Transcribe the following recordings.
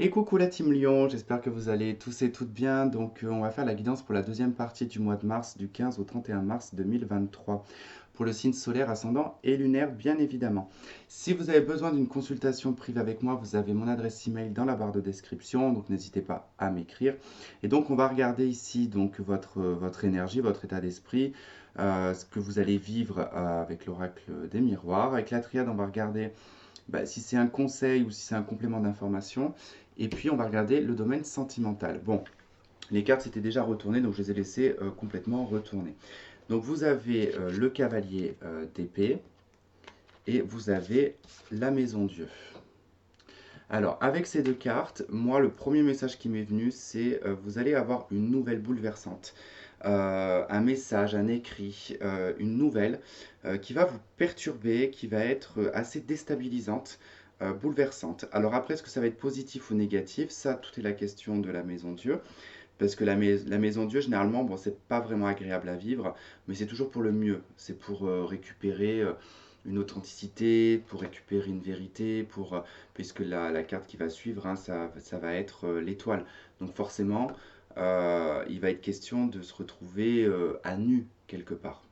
Et coucou la team Lyon, j'espère que vous allez tous et toutes bien. On va faire la guidance pour la deuxième partie du mois de mars, du 15 au 31 mars 2023, pour le signe solaire, ascendant et lunaire, bien évidemment. Si vous avez besoin d'une consultation privée avec moi, vous avez mon adresse email dans la barre de description, donc n'hésitez pas à m'écrire. Et donc, on va regarder ici votre énergie, votre état d'esprit, ce que vous allez vivre avec l'oracle des miroirs. Avec la triade, on va regarder si c'est un conseil ou si c'est un complément d'information. Et puis, on va regarder le domaine sentimental. Bon, les cartes s'étaient déjà retournées, donc je les ai laissées complètement retourner. Donc, vous avez le cavalier d'épée et vous avez la maison Dieu. Alors, avec ces deux cartes, moi, le premier message qui m'est venu, c'est vous allez avoir une nouvelle bouleversante. Un message, un écrit, une nouvelle qui va vous perturber, qui va être assez déstabilisante, bouleversante. Alors après, est-ce que ça va être positif ou négatif? Ça, tout est la question de la maison Dieu. Parce que la maison Dieu, généralement, bon, c'est pas vraiment agréable à vivre, mais c'est toujours pour le mieux. C'est pour récupérer une authenticité, pour récupérer une vérité, puisque la carte qui va suivre, hein, ça va être l'étoile. Donc forcément, il va être question de se retrouver à nu quelque part.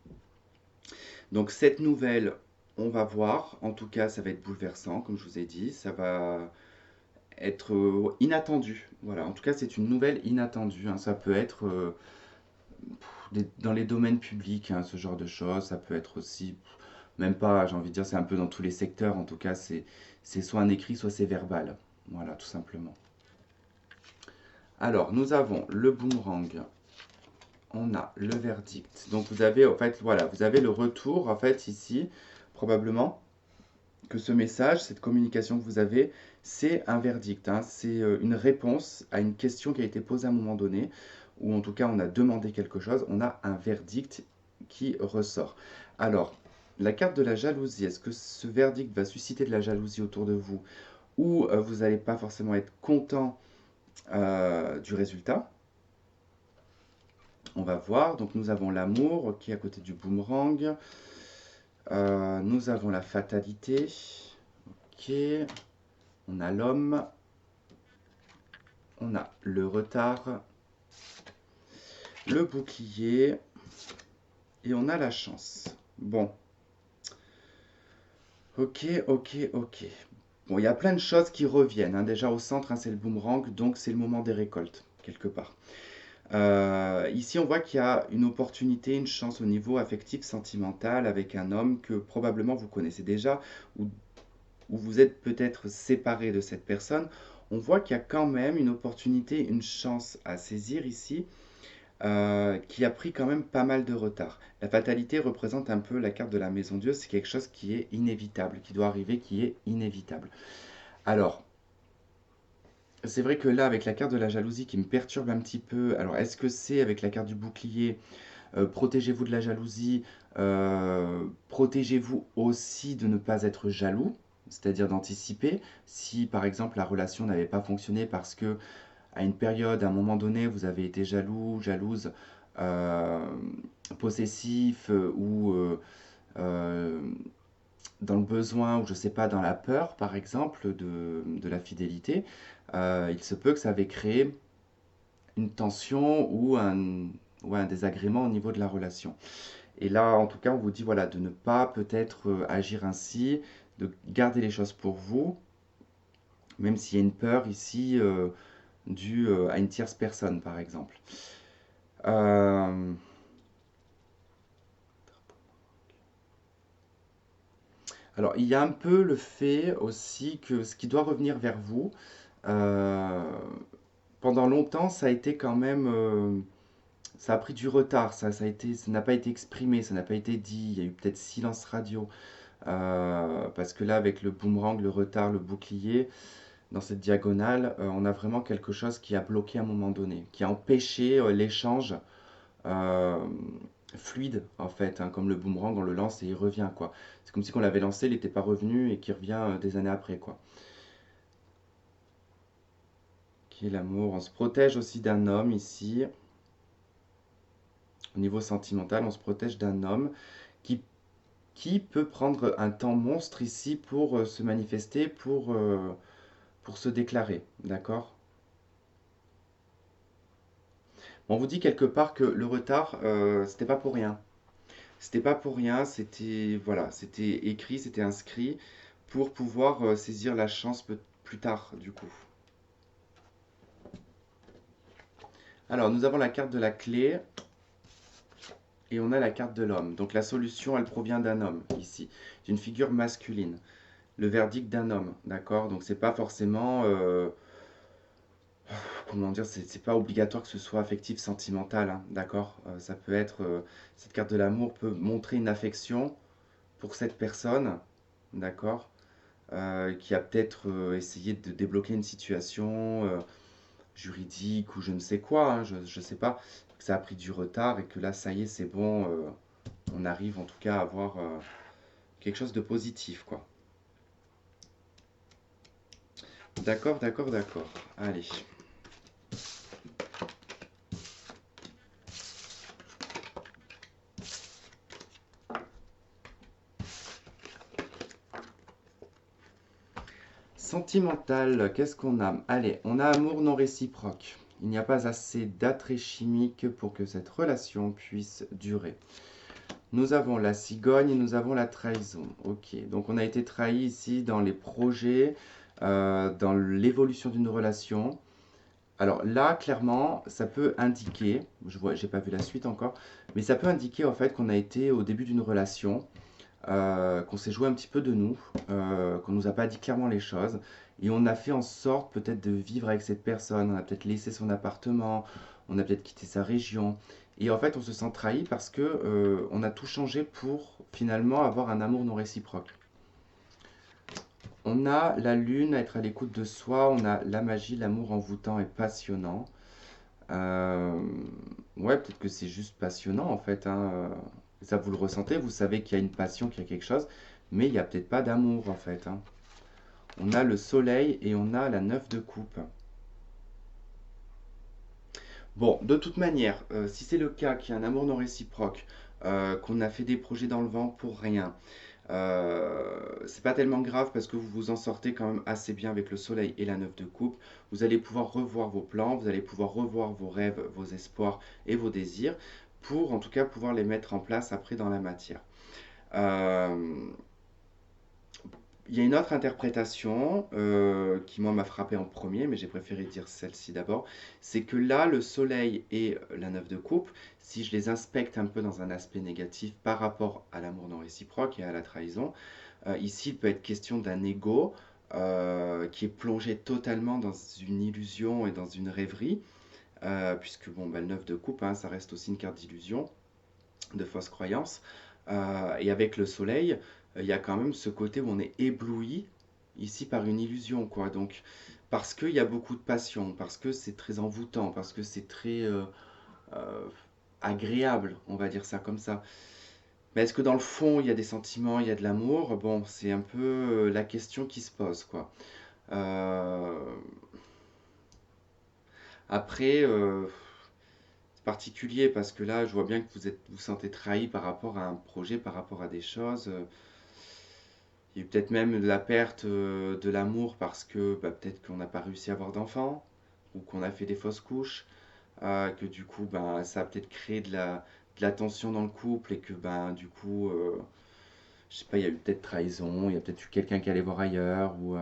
Donc cette nouvelle, on va voir. En tout cas, ça va être bouleversant, comme je vous ai dit. Ça va être inattendu. Voilà, en tout cas, c'est une nouvelle inattendue, hein. Ça peut être dans les domaines publics, hein, ce genre de choses. Ça peut être aussi, même pas, j'ai envie de dire, c'est un peu dans tous les secteurs. En tout cas, c'est soit un écrit, soit c'est verbal. Voilà, tout simplement. Alors, nous avons le boomerang. On a le verdict. Donc, vous avez, en fait, voilà, vous avez le retour, en fait, ici, probablement, que ce message, cette communication que vous avez, c'est un verdict, hein. C'est une réponse à une question qui a été posée à un moment donné, ou en tout cas on a demandé quelque chose, on a un verdict qui ressort. Alors, la carte de la jalousie, est-ce que ce verdict va susciter de la jalousie autour de vous, ou vous n'allez pas forcément être content du résultat? On va voir. Donc nous avons l'amour qui est à côté du boomerang. Nous avons la fatalité. Ok. On a l'homme, on a le retard, le bouclier et on a la chance. Bon, ok. Bon, il y a plein de choses qui reviennent, hein. Déjà au centre, hein, c'est le boomerang, donc c'est le moment des récoltes, quelque part. Ici, on voit qu'il y a une opportunité, une chance au niveau affectif, sentimental, avec un homme que probablement vous connaissez déjà, ou, ou vous êtes peut-être séparé de cette personne. On voit qu'il y a quand même une opportunité, une chance à saisir ici, qui a pris quand même pas mal de retard. La fatalité représente un peu la carte de la maison Dieu, c'est quelque chose qui est inévitable, qui doit arriver, qui est inévitable. Alors, c'est vrai que là, avec la carte de la jalousie qui me perturbe un petit peu, alors est-ce que c'est avec la carte du bouclier, protégez-vous de la jalousie, protégez-vous aussi de ne pas être jaloux, c'est-à-dire d'anticiper si par exemple la relation n'avait pas fonctionné parce que à une période, à un moment donné, vous avez été jaloux, jalouse, euh, possessif euh, dans le besoin ou je sais pas, dans la peur, par exemple, de la fidélité, il se peut que ça avait créé une tension ou un désagrément au niveau de la relation. Et là, en tout cas, on vous dit voilà, de ne pas peut-être agir ainsi, de garder les choses pour vous, même s'il y a une peur ici due à une tierce personne, par exemple. Euh, alors, il y a un peu le fait aussi que ce qui doit revenir vers vous, euh, pendant longtemps, ça a été quand même, ça a pris du retard, ça n'a pas été exprimé, ça n'a pas été dit. Il y a eu peut-être silence radio, parce que là, avec le boomerang, le retard, le bouclier, dans cette diagonale, on a vraiment quelque chose qui a bloqué à un moment donné, qui a empêché l'échange euh, fluide en fait, hein, comme le boomerang, on le lance et il revient quoi. C'est comme si on l'avait lancé, il n'était pas revenu et qu'il revient des années après quoi. Qui est l'amour. On se protège aussi d'un homme ici. Au niveau sentimental, on se protège d'un homme qui, qui peut prendre un temps monstre ici pour se manifester, pour pour se déclarer, d'accord? On vous dit quelque part que le retard, c'était pas pour rien. C'était pas pour rien, c'était voilà, c'était écrit, c'était inscrit pour pouvoir saisir la chance plus tard, du coup. Alors, nous avons la carte de la clé et on a la carte de l'homme. Donc, la solution, elle provient d'un homme, ici, d'une figure masculine. Le verdict d'un homme, d'accord? Donc, c'est pas forcément, comment dire, c'est pas obligatoire que ce soit affectif, sentimental, hein, d'accord? Ça peut être, cette carte de l'amour peut montrer une affection pour cette personne, d'accord? Qui a peut-être essayé de débloquer une situation juridique ou je ne sais quoi, hein, je ne sais pas, que ça a pris du retard et que là, ça y est, c'est bon, on arrive en tout cas à avoir quelque chose de positif, quoi. D'accord, d'accord, d'accord. Allez. Sentimental, qu'est-ce qu'on a? Allez, on a amour non réciproque. Il n'y a pas assez d'attrait chimique pour que cette relation puisse durer. Nous avons la cigogne et nous avons la trahison. Ok, donc on a été trahi ici dans les projets, dans l'évolution d'une relation. Alors là, clairement, ça peut indiquer, je vois, j'ai pas vu la suite encore, mais ça peut indiquer en fait qu'on a été au début d'une relation, qu'on s'est joué un petit peu de nous, qu'on nous a pas dit clairement les choses, et on a fait en sorte peut-être de vivre avec cette personne, on a peut-être laissé son appartement, on a peut-être quitté sa région, et en fait on se sent trahi parce que on a tout changé pour finalement avoir un amour non réciproque. On a la lune, être à l'écoute de soi, on a la magie, l'amour envoûtant et passionnant. Euh, ouais, peut-être que c'est juste passionnant en fait, hein. Ça, vous le ressentez, vous savez qu'il y a une passion, qu'il y a quelque chose, mais il n'y a peut-être pas d'amour en fait, hein. On a le soleil et on a la neuf de coupe. Bon, de toute manière, si c'est le cas, qu'il y a un amour non réciproque, qu'on a fait des projets dans le vent pour rien, c'est pas tellement grave parce que vous vous en sortez quand même assez bien avec le soleil et la neuf de coupe. Vous allez pouvoir revoir vos plans, vous allez pouvoir revoir vos rêves, vos espoirs et vos désirs pour en tout cas pouvoir les mettre en place après dans la matière. Euh, il y a une autre interprétation qui, moi, m'a frappé en premier, mais j'ai préféré dire celle-ci d'abord. C'est que là, le soleil et la neuf de coupe, si je les inspecte un peu dans un aspect négatif par rapport à l'amour non réciproque et à la trahison, ici, il peut être question d'un ego qui est plongé totalement dans une illusion et dans une rêverie, puisque bon, bah, le neuf de coupe, hein, ça reste aussi une carte d'illusion, de fausses croyances. Et avec le soleil, il y a quand même ce côté où on est ébloui ici par une illusion, quoi. Donc, parce qu'il y a beaucoup de passion, parce que c'est très envoûtant, parce que c'est très euh, agréable, on va dire ça comme ça. Mais est-ce que dans le fond, il y a des sentiments, il y a de l'amour? Bon, c'est un peu la question qui se pose, quoi. Euh, Après, c'est particulier parce que là, je vois bien que vous sentez trahi par rapport à un projet, par rapport à des choses. Il y a eu peut-être même de la perte de l'amour parce que bah, peut-être qu'on n'a pas réussi à avoir d'enfants ou qu'on a fait des fausses couches, que du coup, bah, ça a peut-être créé de la tension dans le couple et que bah, du coup, je sais pas, il y a eu peut-être trahison, il y a peut-être eu quelqu'un qui allait voir ailleurs ou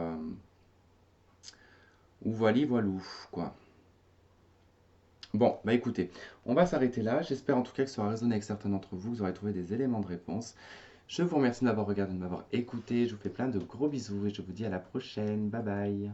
voili voilou, quoi. Bon, bah écoutez, on va s'arrêter là. J'espère en tout cas que ça aura résonné avec certains d'entre vous, que vous aurez trouvé des éléments de réponse. Je vous remercie de m'avoir regardé, de m'avoir écouté. Je vous fais plein de gros bisous et je vous dis à la prochaine. Bye bye.